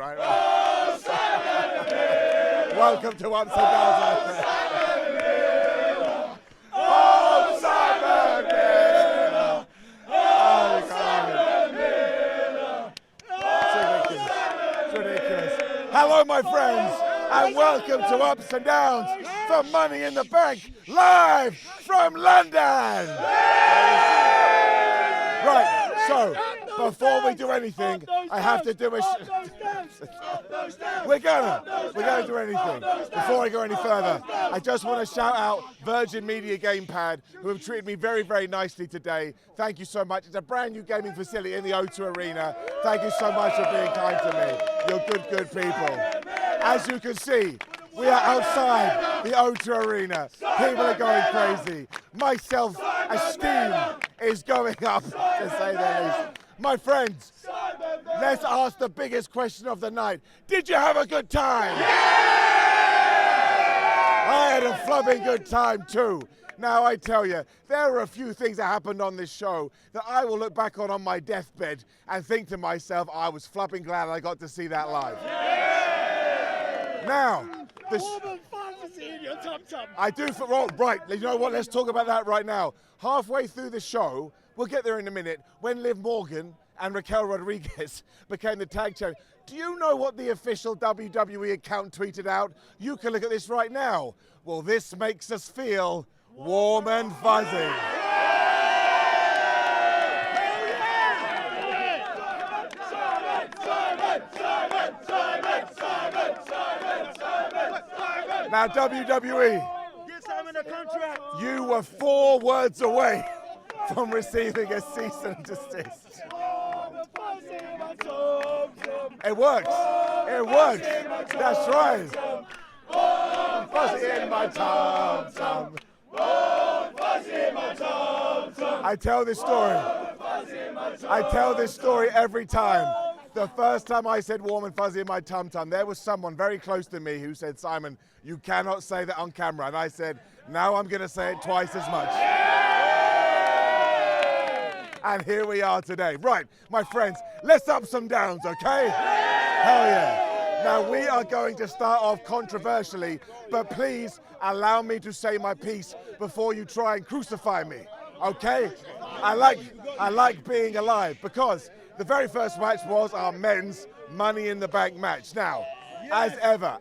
right? Welcome to Ups and Downs, my friend. Oh, Simon Miller! Oh, it's ridiculous. Hello, my friends, and welcome to Ups and Downs for Money in the Bank, live from London. Right, so before we do anything, I have to do a. We're gonna do anything. Before I go any further, I just want to shout out Virgin Media Gamepad, who have treated me very, very nicely today. Thank you so much. It's a brand new gaming facility in the O2 Arena. Thank you so much for being kind to me. You're good people. As you can see, we are outside the O2 Arena. People are going crazy. My self-esteem is going up, to say the least. My friends, let's ask the biggest question of the night. Did you have a good time? Yeah! I had a flubbing good time too. Now I tell you, there were a few things that happened on this show that I will look back on my deathbed and think to myself, I was flubbing glad I got to see that live. Yeah! Now, I do for right. You know what? Let's talk about that right now. Halfway through the show, we'll get there in a minute. When Liv Morgan and Raquel Rodriguez became the tag champions, do you know what the official WWE account tweeted out? You can look at this right now. Well, this makes us feel warm and fuzzy. Now, WWE, you were 4 words away from receiving a cease and desist. It works. It works. That's right. Fuzzy in my tom-tom. I tell this story. I tell this story every time. The first time I said warm and fuzzy in my tum-tum, there was someone very close to me who said, Simon, you cannot say that on camera. And I said, now I'm going to say it twice as much. And here we are today. Right, my friends, let's up some downs, okay? Hell yeah. Now, we are going to start off controversially, but please allow me to say my piece before you try and crucify me, okay? I like being alive because the very first match was our men's Money in the Bank match. Now, as ever,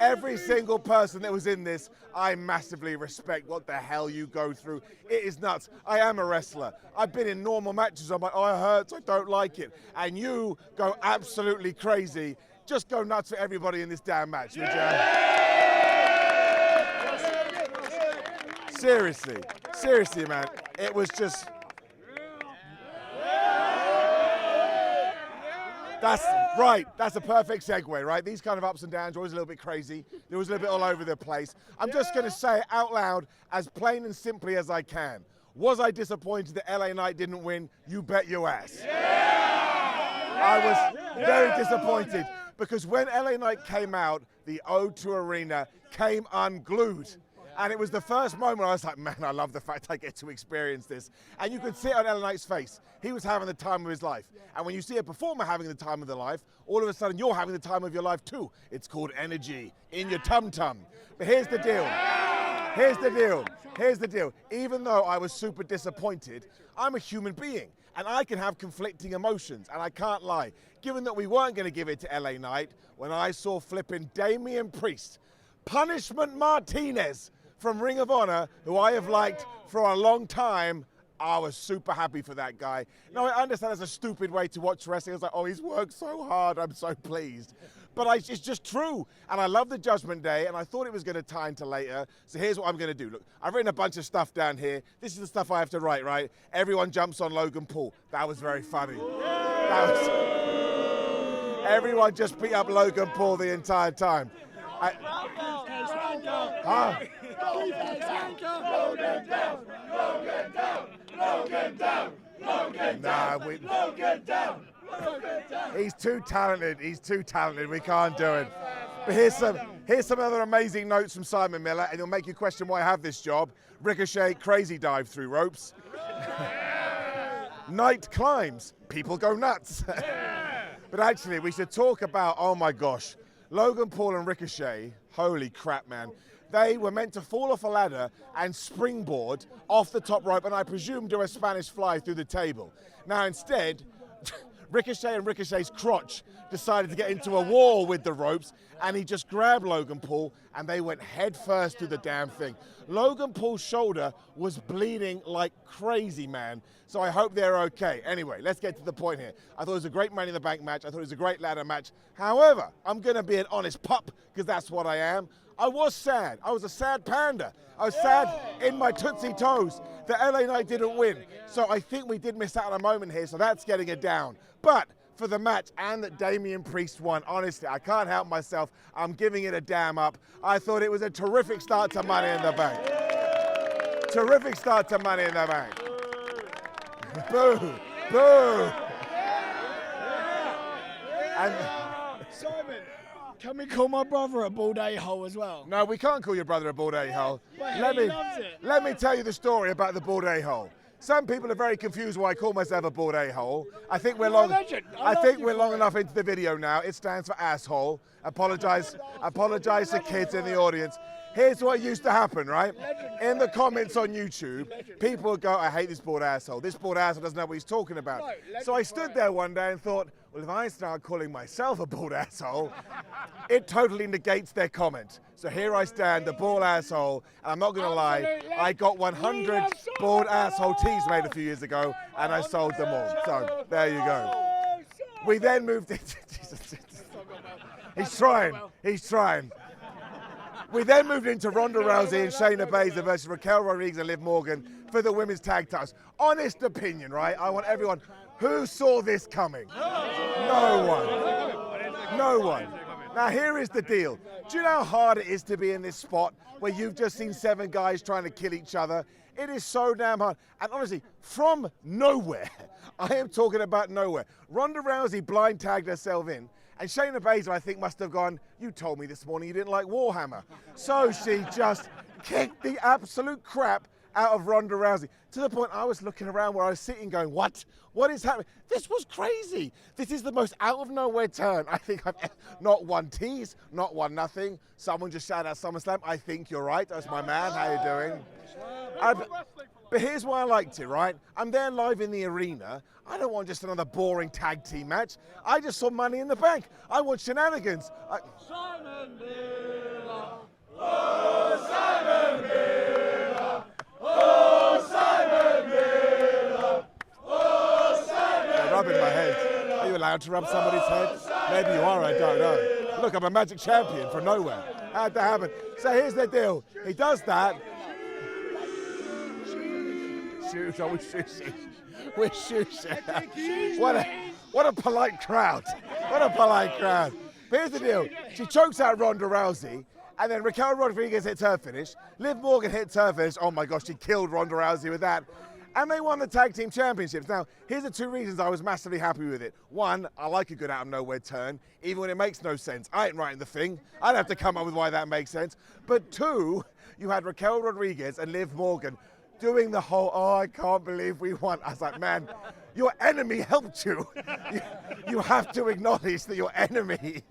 every single person that was in this, I massively respect what the hell you go through. It is nuts. I am a wrestler. I've been in normal matches. I'm like, oh, it hurts. I don't like it. And you go absolutely crazy. Just go nuts for everybody in this damn match, would you? Seriously, man. It was just... That's right. That's a perfect segue, right? These kind of ups and downs are always a little bit crazy. They're always a little bit all over the place. I'm just going to say it out loud as plain and simply as I can. Was I disappointed that LA Knight didn't win? You bet your ass. Yeah! I was very disappointed because when LA Knight came out, the O2 Arena came unglued. And it was the first moment I was like, man, I love the fact I get to experience this. And you could see it on LA Knight's face. He was having the time of his life. And when you see a performer having the time of their life, all of a sudden you're having the time of your life too. It's called energy in your tum-tum. But here's the deal. Here's the deal. Even though I was super disappointed, I'm a human being. And I can have conflicting emotions. And I can't lie. Given that we weren't going to give it to LA Knight, when I saw flipping Damian Priest, Punishment Martinez, from Ring of Honor, who I have liked for a long time, I was super happy for that guy. Now, I understand that's a stupid way to watch wrestling. I was like, oh, he's worked so hard. I'm so pleased. But it's just true. And I love the Judgment Day, and I thought it was going to tie into later. So here's what I'm going to do. Look, I've written a bunch of stuff down here. This is the stuff I have to write, right? Everyone jumps on Logan Paul. That was very funny. Everyone just beat up Logan Paul the entire time. He's too talented. We can't do it. But here's some other amazing notes from Simon Miller, and it'll make you question why I have this job. Ricochet, crazy dive through ropes. Knight climbs. People go nuts. But actually, we should talk about, oh my gosh, Logan Paul and Ricochet, holy crap, man. They were meant to fall off a ladder and springboard off the top rope, and I presume do a Spanish fly through the table. Now instead, Ricochet and Ricochet's crotch decided to get into a war with the ropes, and he just grabbed Logan Paul, and they went head first through the damn thing. Logan Paul's shoulder was bleeding like crazy, man, so I hope they're okay. Anyway, let's get to the point here. I thought it was a great Money in the Bank match. I thought it was a great ladder match. However, I'm going to be an honest pup, because that's what I am. I was sad. I was a sad panda. I was sad in my Tootsie Toes that LA Knight didn't win. So I think we did miss out on a moment here, so that's getting it down. But for the match and that Damian Priest won, honestly, I can't help myself. I'm giving it a damn up. I thought it was a terrific start to Money in the Bank. Terrific start to Money in the Bank. Boo, boo. And Simon, can we call my brother a bald a-hole as well? no, we can't call your brother a bald a-hole. But he loves it. Let me tell you the story about the bald a-hole. Some people are very confused why I call myself a bald a-hole. I think we're long. I think we're long enough into the video now. It stands for asshole. Apologize to kids in the audience. Here's what used to happen, right? In the comments on YouTube, people would go, I hate this bald asshole. This bald asshole doesn't know what he's talking about. So I stood there one day and thought, well, if I start calling myself a bald asshole, it totally negates their comment. So here I stand, the bald asshole, and I'm not gonna lie, I got 100 bald asshole tees made a few years ago, and I sold them all. So there you go. We then moved into, he's trying. We then moved into Ronda Rousey and Shayna Baszler versus Raquel Rodriguez and Liv Morgan for the women's tag titles. Honest opinion, right? I want everyone, who saw this coming? No one. No one. Now here is the deal. Do you know how hard it is to be in this spot where you've just seen 7 guys trying to kill each other? It is so damn hard. And honestly, from nowhere, I am talking about nowhere, Ronda Rousey blind tagged herself in, and Shayna Baszler, I think, must have gone, you told me this morning you didn't like Warhammer. So she just kicked the absolute crap out of Ronda Rousey, to the point I was looking around where I was sitting going, what? What is happening? This was crazy. This is the most out of nowhere turn I think I've ever, not one tease, not one nothing. Someone just shouted out SummerSlam. I think you're right. That's my man. How you doing? But here's why I liked it, right? I'm there live in the arena. I don't want just another boring tag team match. I just saw Money in the Bank. I want shenanigans. Simon Miller. Oh, Simon Miller. Oh, Simon Miller. Oh, Simon Miller. They're rubbing my head. Are you allowed to rub somebody's head? Maybe you are, I don't know. Look, I'm a magic champion from nowhere. How'd that happen? So here's the deal. He does that. We're shushing. What a polite crowd. What a polite crowd. But here's the deal. She chokes out Ronda Rousey, and then Raquel Rodriguez hits her finish. Liv Morgan hits her finish. Oh my gosh, she killed Ronda Rousey with that. And they won the tag team championships. Now, here's the 2 reasons I was massively happy with it. 1, I like a good out of nowhere turn, even when it makes no sense. I ain't writing the thing. I'd have to come up with why that makes sense. But 2, you had Raquel Rodriguez and Liv Morgan doing the whole, oh, I can't believe we won. I was like, man, your enemy helped you. You have to acknowledge that your enemy.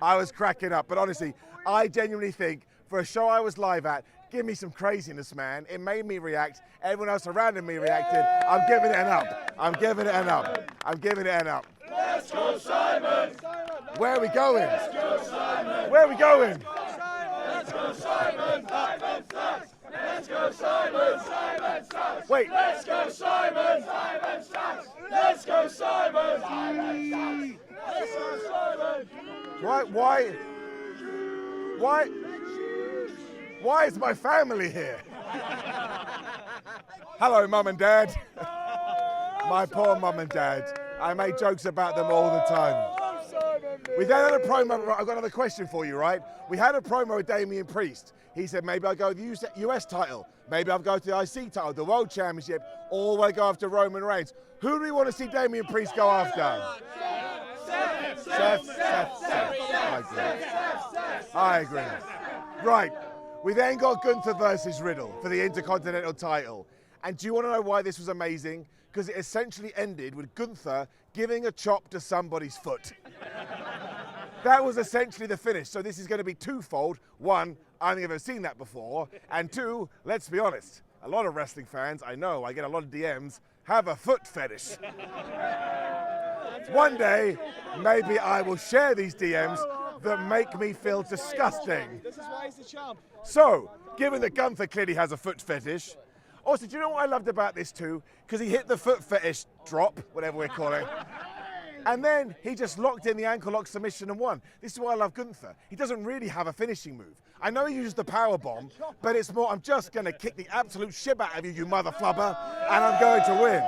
I was cracking up, but honestly, I genuinely think for a show I was live at, give me some craziness, man. It made me react. Everyone else around me reacted. I'm giving it an up. I'm giving it an up. I'm giving it an up. Let's go, Simon. Where are we going? Let's go, Simon. Where are we going? Let's go, Simon. Simon sucks. Let's go, Simon. Simon sucks. Wait. Let's go, Simon. Simon sucks. Let's go, Simon. Simon sucks. Let's go, Simon. Why is my family here? Hello, Mum and Dad. My poor Mum and Dad. I make jokes about them all the time. We then had a promo. I've got another question for you, right? We had a promo with Damian Priest. He said, maybe I'll go with the US title. Maybe I'll go to the IC title, the World Championship, or will I go after Roman Reigns? Who do we want to see Damian Priest go after? Seth. I agree. Right. We then got Gunther versus Riddle for the Intercontinental title. And do you want to know why this was amazing? because it essentially ended with Gunther giving a chop to somebody's foot. That was essentially the finish. So this is going to be twofold. One, I don't think I've ever seen that before. And two, let's be honest, a lot of wrestling fans, I know, I get a lot of DMs, have a foot fetish. One day, maybe I will share these DMs that make me feel disgusting. This is why he's the champ. So, given that Gunther clearly has a foot fetish, also, do you know what I loved about this too? Because he hit the foot fetish drop, whatever we're calling it. And then he just locked in the ankle lock submission and won. This is why I love Gunther. He doesn't really have a finishing move. I know he used the power bomb, but it's more, I'm just going to kick the absolute shit out of you, you mother flubber, and I'm going to win.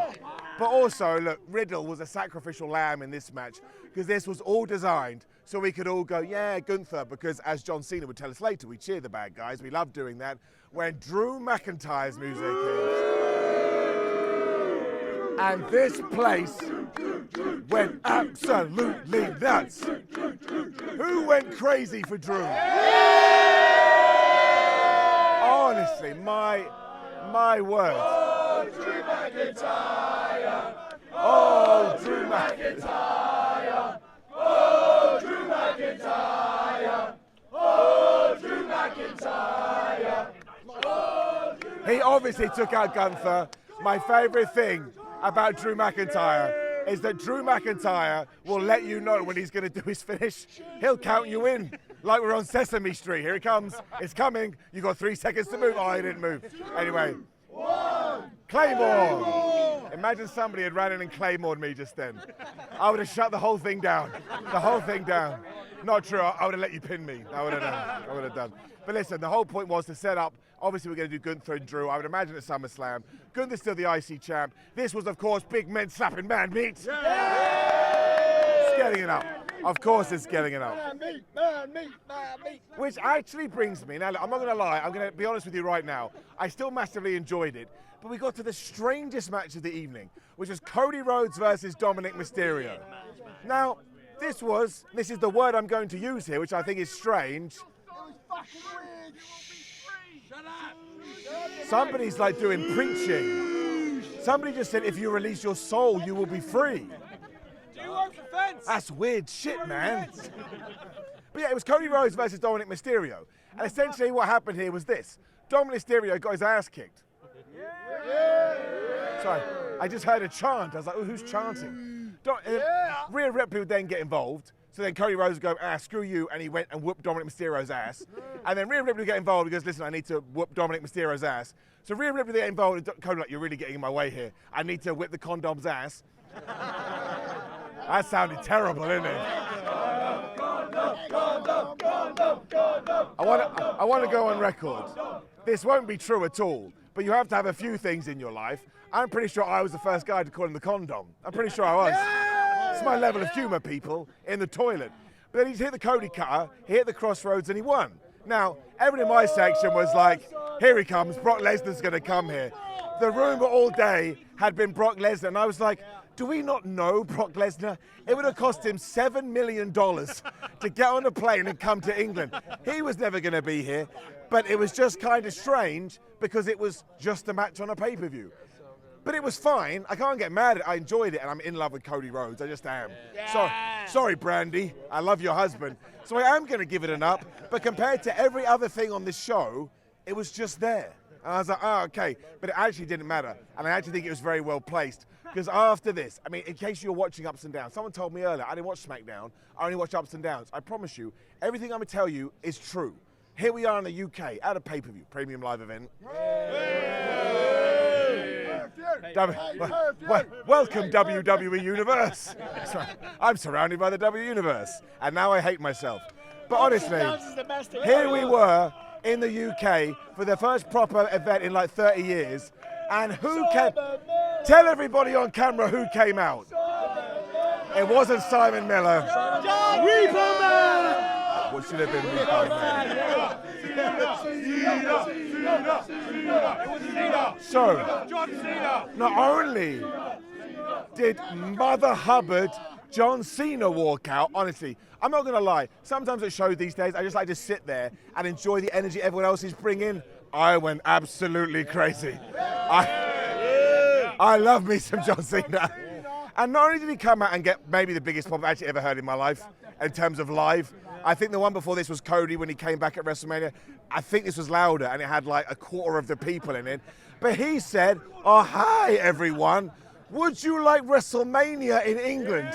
But also, look, Riddle was a sacrificial lamb in this match because this was all designed so we could all go, yeah, Gunther, because as John Cena would tell us later, we cheer the bad guys. We love doing that. When Drew McIntyre's music is. And this place went absolutely nuts. Who went crazy for Drew? Honestly, my word. Oh, Drew McIntyre. Oh, Drew McIntyre. Oh, Drew McIntyre. Oh, Drew McIntyre. He obviously took out Gunther. My favorite thing about Drew McIntyre is that Drew McIntyre will let you know when he's going to do his finish. He'll count you in, like we're on Sesame Street. Here it comes. It's coming. You got 3 seconds to move. Oh, he didn't move. Anyway. Claymore! Imagine somebody had ran in and Claymored me just then. I would have shut the whole thing down. The whole thing down. Not true. I would have let you pin me. I would have done. But listen, the whole point was to set up. Obviously, we're going to do Gunther and Drew. I would imagine at SummerSlam. Gunther's still the IC champ. This was, of course, big men slapping man meat. It's getting it up. Of course it's getting it up. Man meat. Which actually brings me, now look, I'm not going to lie, I'm going to be honest with you right now. I still massively enjoyed it. But we got to the strangest match of the evening, which was Cody Rhodes versus Dominic Mysterio. Now, this is the word I'm going to use here, which I think is strange. Somebody's like doing preaching. Somebody just said, if you release your soul, you will be free. That's weird shit, man. But yeah, it was Cody Rhodes versus Dominic Mysterio. And essentially what happened here was this. Dominic Mysterio got his ass kicked. Sorry, I just heard a chant. I was like, oh, who's chanting? Rhea Ripley would then get involved. So then Cody Rhodes would go, screw you, and he went and whooped Dominic Mysterio's ass. And then Rhea Ripley would get involved because, listen, I need to whoop Dominic Mysterio's ass. So Rhea Ripley would get involved, and Cody like, you're really getting in my way here. I need to whip the condom's ass. That sounded terrible, didn't it? I want to go on record. This won't be true at all, but you have to have a few things in your life. I'm pretty sure I was the first guy to call him the condom. I'm pretty sure I was. It's my level of humor, people, in the toilet. But then he hit the Cody cutter, he hit the crossroads, and he won. Now, everyone in my section was like, here he comes, Brock Lesnar's going to come here. The rumor all day had been Brock Lesnar, and I was like, do we not know Brock Lesnar? It would have cost him $7 million to get on a plane and come to England. He was never going to be here, but it was just kind of strange because it was just a match on a pay-per-view. But it was fine. I can't get mad at it. I enjoyed it, and I'm in love with Cody Rhodes. I just am. Sorry, Brandy. I love your husband. So I am going to give it an up, but compared to every other thing on this show, it was just there. And I was like, oh, okay. But it actually didn't matter. And I actually think it was very well placed. Because after this, I mean, in case you're watching Ups and Downs, someone told me earlier, I didn't watch SmackDown, I only watch Ups and Downs. I promise you, everything I'm going to tell you is true. Here we are in the UK, at a pay-per-view, premium live event. Welcome, WWE Universe. Sorry, I'm surrounded by the W Universe. And now I hate myself. But honestly, here we were in the UK for the first proper event in like 30 years. And who came? Tell everybody on camera who came out. It wasn't Simon Miller. Reaper Man! What should have been Reaper Man? So, not only did Mother Hubbard John Cena walk out, honestly, I'm not going to lie, sometimes at shows these days, I just like to sit there and enjoy the energy everyone else is bringing. I went absolutely crazy. I love me some John Cena. And not only did he come out and get maybe the biggest pop I've actually ever heard in my life in terms of live, I think the one before this was Cody when he came back at WrestleMania. I think this was louder and it had like a quarter of the people in it. But he said, oh, hi, everyone. Would you like WrestleMania in England?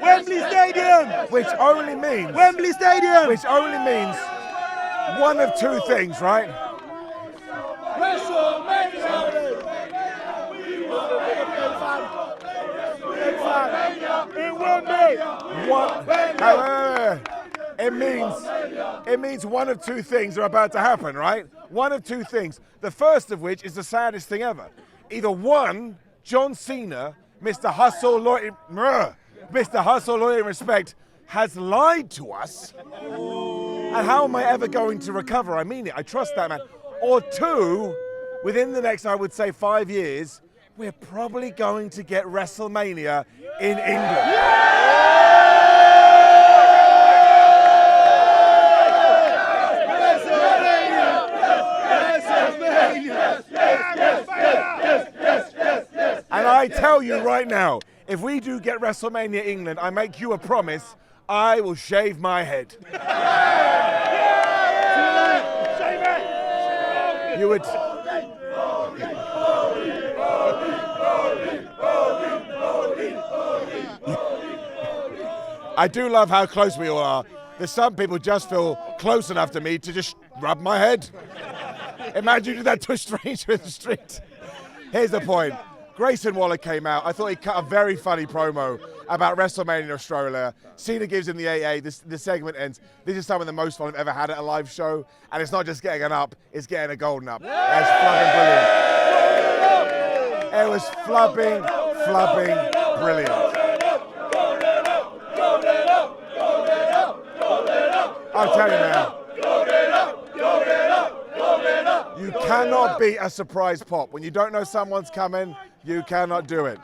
Wembley Stadium! Which only means... Wembley Stadium! Which only means one of two things, right? It means one of two things are about to happen, right? One of two things. The first of which is the saddest thing ever. Either one, John Cena, Mr. Hustle, Loyalty, and Respect, has lied to us. And how am I ever going to recover? I mean it. I trust that man. Or two, within the next, I would say, 5 years, we're probably going to get WrestleMania in England. And I tell you right now, if we do get WrestleMania England, I make you a promise, I will shave my head. You would... I do love how close we all are. There's some people just feel close enough to me to just rub my head. Imagine you do that to a stranger in the street. Here's the point. Grayson Waller came out. I thought he cut a very funny promo about WrestleMania in Australia. Cena gives him the AA. The segment ends. This is some of the most fun I've ever had at a live show. And it's not just getting an up, it's getting a golden up. That's flubbing brilliant. It was flubbing brilliant. I'll tell you now. You cannot beat a surprise pop. When you don't know someone's coming, you cannot do it.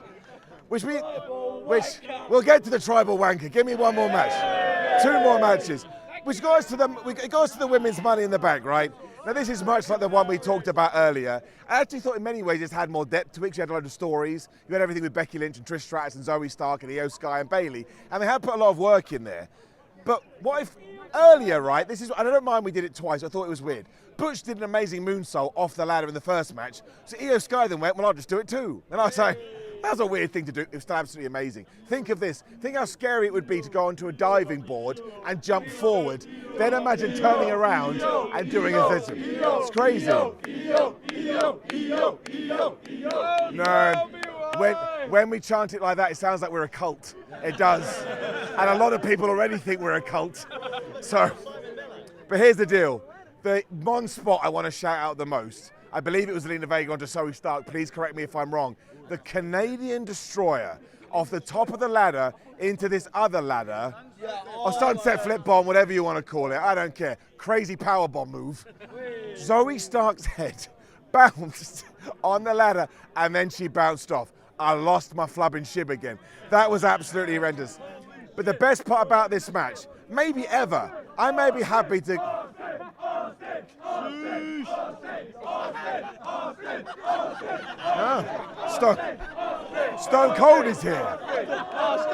Which we'll get to the tribal wanker. Give me one more match. 2 more matches. Which goes to the women's Money in the Bank, right? Now this is much like the one we talked about earlier. I actually thought in many ways this had more depth to it. You had a lot of stories. You had everything with Becky Lynch and Trish Stratus and Zoe Stark and Io Sky and Bayley. And they had put a lot of work in there. But what if earlier, right? I don't mind we did it twice. I thought it was weird. Butch did an amazing moonsault off the ladder in the first match. So Io Sky then went, well, I'll just do it too. And I was like, that's a weird thing to do. It was still absolutely amazing. Think of this. Think how scary it would be to go onto a diving board and jump forward. Then imagine turning around and doing a thing. It's crazy. No. When we chant it like that, it sounds like we're a cult. It does. And a lot of people already think we're a cult. So, but here's the deal. The Mon spot I want to shout out the most, I believe it was Zelina Vega onto Zoe Stark, please correct me if I'm wrong. The Canadian Destroyer off the top of the ladder into this other ladder, or sunset flip bomb, whatever you want to call it, I don't care. Crazy power bomb move. Zoe Stark's head bounced on the ladder and then she bounced off. I lost my flubbing shib again. That was absolutely horrendous. But the best part about this match, maybe ever, I may be happy to... Stone Cold is here.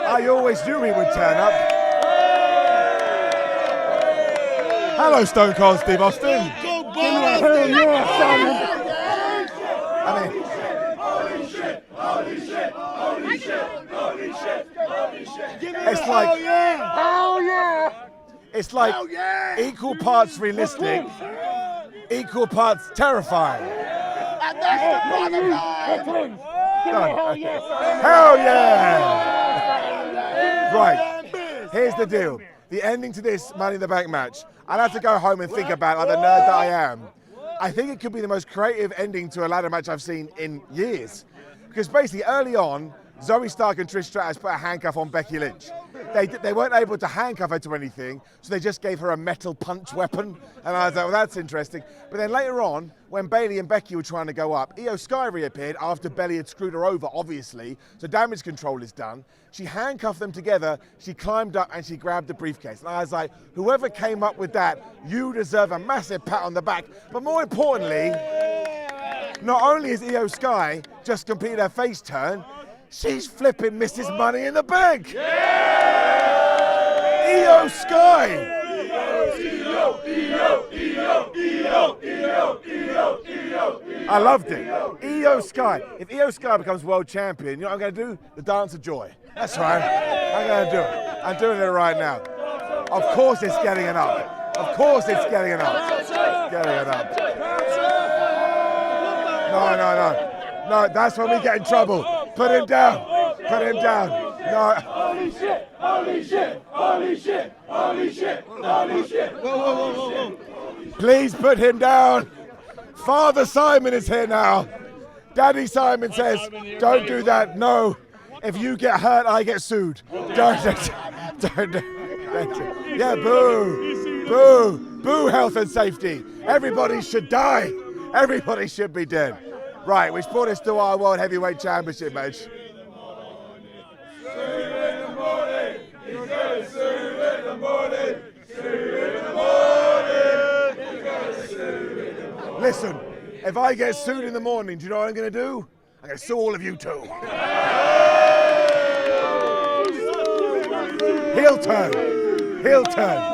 I always knew he would turn up. Hello, Stone Cold Steve Austin. It's like equal parts realistic, equal parts terrifying. And that's the bottom line. Hell yeah! Right, here's the deal. The ending to this Money in the Bank match, I'd have to go home and think about it like the nerd that I am. I think it could be the most creative ending to a ladder match I've seen in years. Because basically early on, Zoe Stark and Trish Stratus put a handcuff on Becky Lynch. they weren't able to handcuff her to anything, so they just gave her a metal punch weapon. And I was like, well, that's interesting. But then later on, when Bayley and Becky were trying to go up, Io Sky reappeared after Bayley had screwed her over, obviously, so damage control is done. She handcuffed them together, she climbed up and she grabbed the briefcase. And I was like, whoever came up with that, you deserve a massive pat on the back. But more importantly, not only is Io Sky just completed her face turn, she's flipping Mrs. Money in the Bank. Io Sky. I loved it. Io Sky. If Io Sky becomes world champion, you know what I'm going to do? The Dance of Joy. That's right. I'm going to do it. I'm doing it right now. Of course it's getting it up. Of course it's getting it up. Getting it up. No, that's when we get in trouble. Put him down. Put him down. No. Holy shit! Holy shit! Holy shit! Holy shit! Holy shit! Whoa. Please put him down. Father Simon is here now. Daddy Simon says, don't do that. No. If you get hurt, I get sued. Don't. Yeah, boo. Boo. Boo health and safety. Everybody should die. Everybody should be dead. Right, which brought us to our World Heavyweight Championship match. Listen, if I get sued in the morning, do you know what I'm going to do? I'm going to sue all of you too. Heel turn. Heel turn.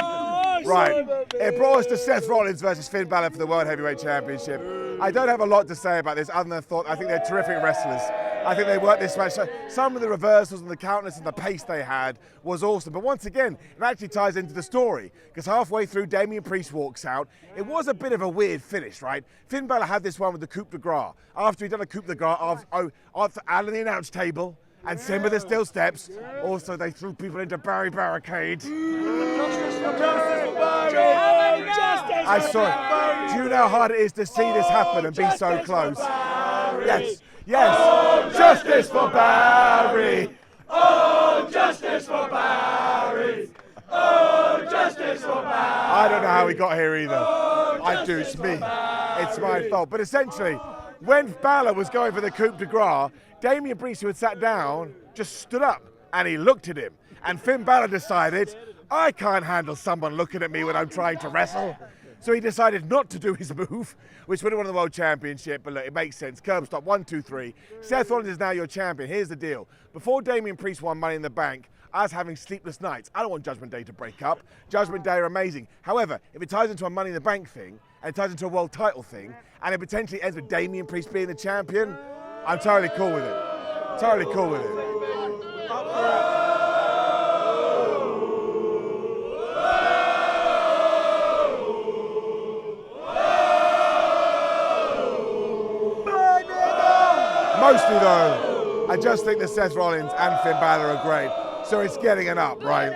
Right, it brought us to Seth Rollins versus Finn Balor for the World Heavyweight Championship. I don't have a lot to say about this other than I think they're terrific wrestlers. I think they worked this match. Some of the reversals and the counters and the pace they had was awesome. But once again, it actually ties into the story because halfway through, Damian Priest walks out. It was a bit of a weird finish, right? Finn Balor had this one with the coup de grace. After he'd done a coup de grace, after out of the announce table and Simba the Steel Steps, also they threw people into barricade. I saw it. Do you know how hard it is to see this happen and be so close? Yes. Yes. Oh, justice for Barry. Oh, justice for Barry. Oh, justice for Barry. I don't know how he got here either. I do. It's me. It's my fault. But essentially, when Balor was going for the coup de grace, Damian Priest, who had sat down, just stood up and he looked at him. And Finn Balor decided, I can't handle someone looking at me when I'm trying to wrestle. So he decided not to do his move, which would have won the World Championship, but look, it makes sense. Curb stop, 1, 2, 3. Seth Rollins is now your champion. Here's the deal. Before Damian Priest won Money in the Bank, I was having sleepless nights. I don't want Judgment Day to break up. Judgment Day are amazing. However, if it ties into a Money in the Bank thing, and it ties into a world title thing, and it potentially ends with Damian Priest being the champion, I'm totally cool with it. Totally cool with it. Mostly though, I just think that Seth Rollins and Finn Balor are great. So it's getting an up, right?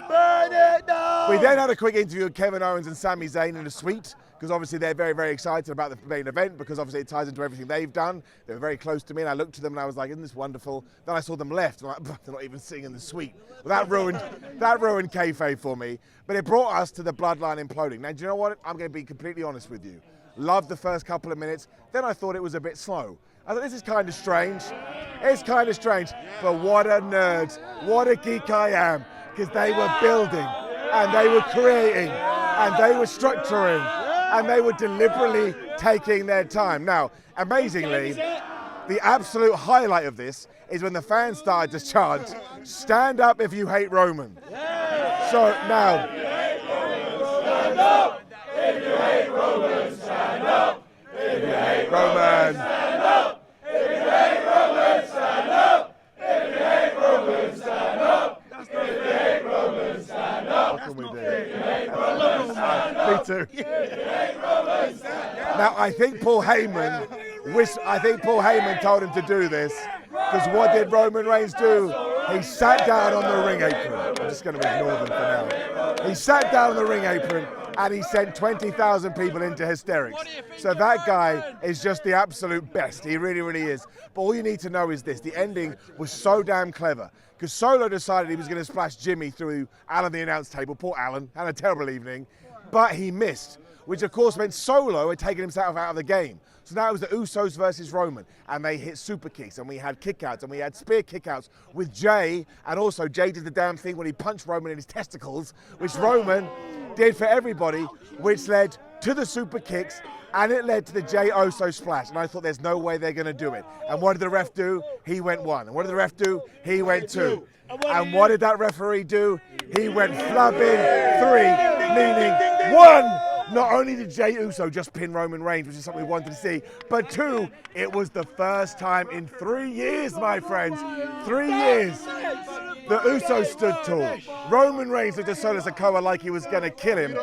Burn it down! We then had a quick interview with Kevin Owens and Sami Zayn in the suite, because obviously they're very, very excited about the main event, because obviously it ties into everything they've done. They were very close to me, and I looked at them and I was like, isn't this wonderful? Then I saw them left, and I'm like, they're not even sitting in the suite. Well, that ruined kayfabe for me. But it brought us to the Bloodline imploding. Now, do you know what? I'm going to be completely honest with you. Loved the first couple of minutes, then I thought it was a bit slow. I thought, this is kind of strange. It's kind of strange, but what a nerd, what a geek I am, because they were building, and they were creating, and they were structuring, and they were deliberately taking their time. Now, amazingly, the absolute highlight of this is when the fans started to chant, stand up if you hate Roman. So now, Stand up if you hate Roman. Stand up if you hate Roman. Stand up if you hate Roman. Stand up if you hate Roman. Stand up if you hate Roman. Stand up. What can we do? If you hate Roman. Stand up. Me too. If you hate Roman. Stand up. Now, I think Paul Heyman told him to do this, because what did Roman Reigns do? He sat down on the ring apron. I'm just going to ignore them for now. He sat down on the ring apron and he sent 20,000 people into hysterics. So that guy is just the absolute best. He really, really is. But all you need to know is this. The ending was so damn clever because Solo decided he was going to splash Jimmy through Alan the announce table. Poor Alan, had a terrible evening, but he missed, which of course meant Solo had taken himself out of the game. So now it was the Usos versus Roman, and they hit super kicks, and we had kickouts, and we had spear kickouts with Jay, and also Jay did the damn thing when he punched Roman in his testicles, which Roman did for everybody, which led to the super kicks, and it led to the Jay Uso splash. And I thought there's no way they're going to do it. And what did the ref do? He went 1. And what did the ref do? He went 2. And what did that referee do? He went flubbing 3, meaning 1. Not only did Jey Uso just pin Roman Reigns, which is something we wanted to see, but 2, it was the first time in 3 years, my friends, 3 years, the Usos stood tall. Roman Reigns looked at Solo Sikoa like he was going to kill him.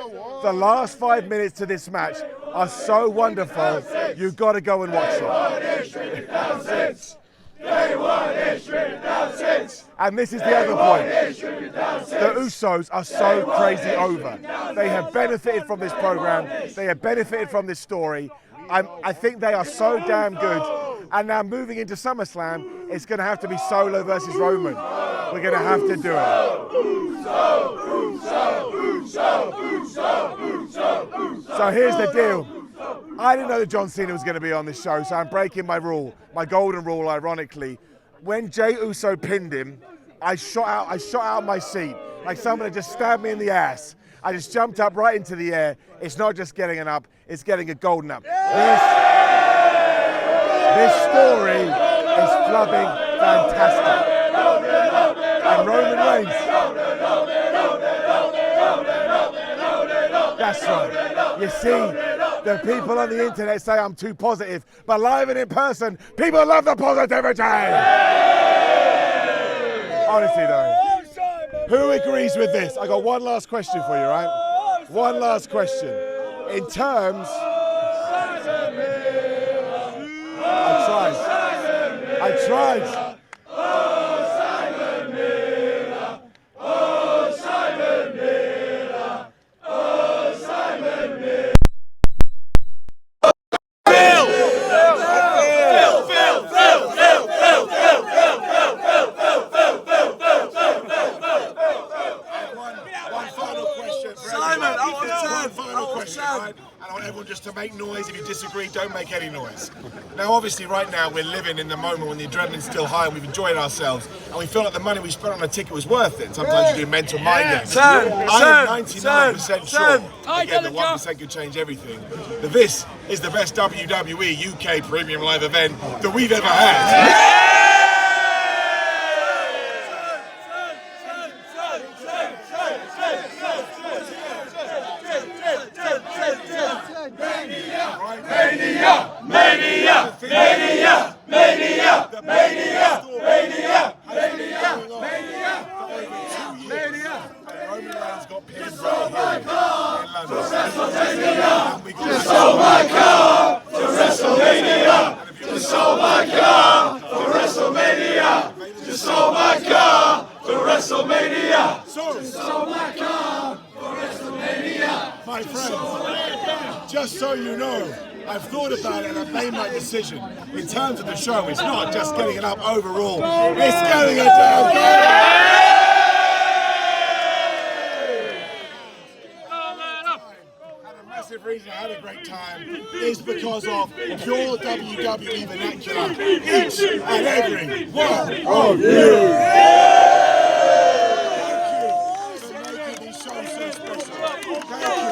The last 5 minutes to this match are so wonderful, you've got to go and watch it. And this is the other point. The Usos are so crazy over. They have benefited from this program. They have benefited from this story. I think they are so damn good. And now moving into SummerSlam, it's going to have to be Solo versus Roman. We're going to have to do it. So here's the deal. I didn't know that John Cena was going to be on this show, so I'm breaking my rule, my golden rule, ironically. When Jey Uso pinned him, I shot out my seat, like someone had just stabbed me in the ass. I just jumped up right into the air. It's not just getting an up, it's getting a golden up. This story is flubbing fantastic. And Roman Reigns. That's right. You see, the people on the internet say I'm too positive, but live and in person, people love the positivity. Honestly though, who agrees with this? I got one last question for you, right? One last question. In terms, I tried. To make noise. If you disagree, don't make any noise. Now obviously right now we're living in the moment when the adrenaline's still high and we've enjoyed ourselves and we feel like the money we spent on a ticket was worth it. Sometimes you do mental mind games. I am 99% sure, again the 1% could change everything, that this is the best WWE UK premium live event that we've ever had. My friends, just so you know, I've thought about it and I've made my decision. In terms of the show, it's not just getting it up overall, it's getting it down. Reason I had a great time is because of pure WWE vernacular, each and every one of you. Thank you for making these shows so special. Thank you.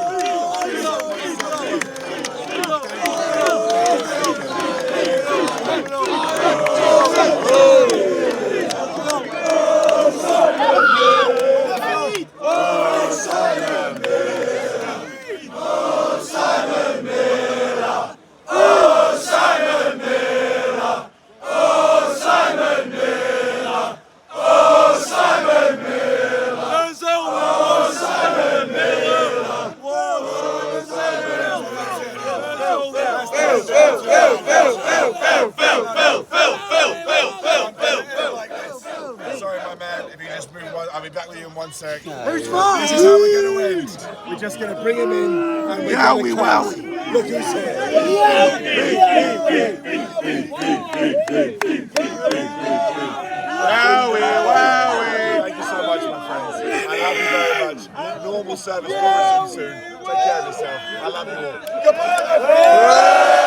Oh, I'll be back with you in 1 sec. Who's fine? This is how we're going to end. We're just going to bring him in and we're going to clap. Look who's here. Wowie. Thank you so much, my friends. I love you very much. Normal service will resume soon. Take care of yourself. I love you all. Goodbye, my friends.